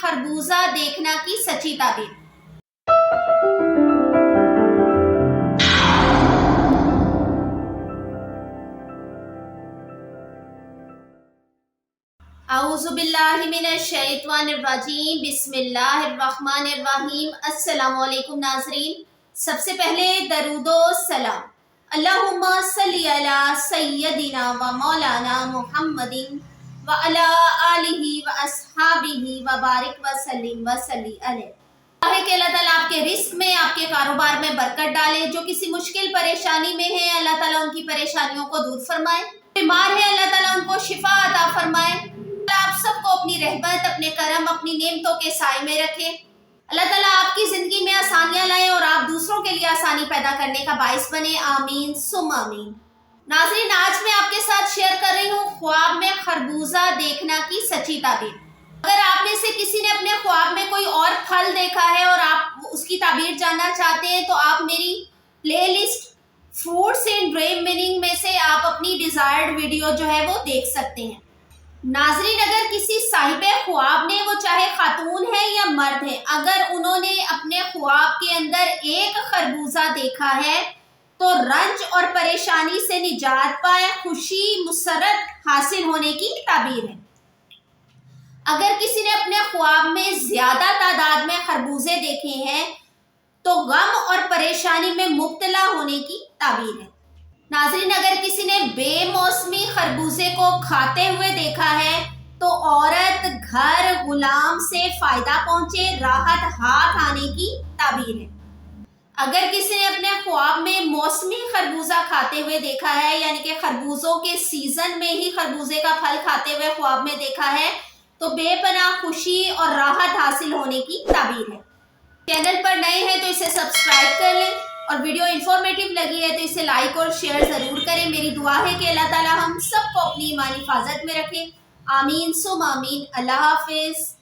خربوزہ دیکھنا کی سچی تعبیر۔ اعوذ باللہ من الشیطان الرجیم، بسم اللہ الرحمن الرحیم۔ السلام علیکم ناظرین، سب سے پہلے درود و سلام اللہم صلی علی سیدنا و مولانا محمد و علی آلہ و اصحابہ و بارک و سلم و صلی علیہ۔ ہے کہ اللہ تعالیٰ آپ کے رزق میں، آپ کے کاروبار میں برکت ڈالے۔ جو کسی مشکل پریشانی میں ہے اللہ تعالیٰ ان کی پریشانیوں کو دور فرمائے۔ بیمار ہے اللہ تعالیٰ ان کو شفا عطا فرمائے۔ آپ سب کو اپنی رحمت، اپنے کرم، اپنی نعمتوں کے سائے میں رکھے۔ اللہ تعالیٰ آپ کی زندگی میں آسانیاں لائے اور آپ دوسروں کے لیے آسانی پیدا کرنے کا باعث بنے، آمین ثم آمین۔ ناظرین، آج میں آپ کے ساتھ شیئر کر رہی ہوں خواب میں خربوزہ دیکھنا کی سچی تعبیر۔ اگر آپ میں سے کسی نے اپنے خواب میں کوئی اور پھل دیکھا ہے اور آپ اس کی تعبیر جاننا چاہتے ہیں تو آپ میری playlist fruits in dream meaning میں سے آپ اپنی ڈیزائرڈ ویڈیو جو ہے وہ دیکھ سکتے ہیں۔ ناظرین، اگر کسی صاحب خواب نے، وہ چاہے خاتون ہے یا مرد ہے، اگر انہوں نے اپنے خواب کے اندر ایک خربوزہ دیکھا ہے تو رنج اور پریشانی سے نجات پائے، خوشی مسرت حاصل ہونے کی تعبیر ہے۔ اگر کسی نے اپنے خواب میں زیادہ تعداد میں خربوزے دیکھے ہیں تو غم اور پریشانی میں مبتلا ہونے کی تعبیر ہے۔ ناظرین، اگر کسی نے بے موسمی خربوزے کو کھاتے ہوئے دیکھا ہے تو عورت، گھر، غلام سے فائدہ پہنچے، راحت ہاتھ آنے کی تعبیر ہے۔ اگر کسی نے اپنے خواب میں موسمی خربوزہ کھاتے ہوئے دیکھا ہے، یعنی کہ خربوزوں کے سیزن میں ہی خربوزے کا پھل کھاتے ہوئے خواب میں دیکھا ہے تو بے پناہ خوشی اور راحت حاصل ہونے کی تعبیر ہے۔ چینل پر نئے ہیں تو اسے سبسکرائب کر لیں اور ویڈیو انفارمیٹیو لگی ہے تو اسے لائک اور شیئر ضرور کریں۔ میری دعا ہے کہ اللہ تعالیٰ ہم سب کو اپنی ایمانی حفاظت میں رکھے، آمین ثم آمین۔ اللہ حافظ۔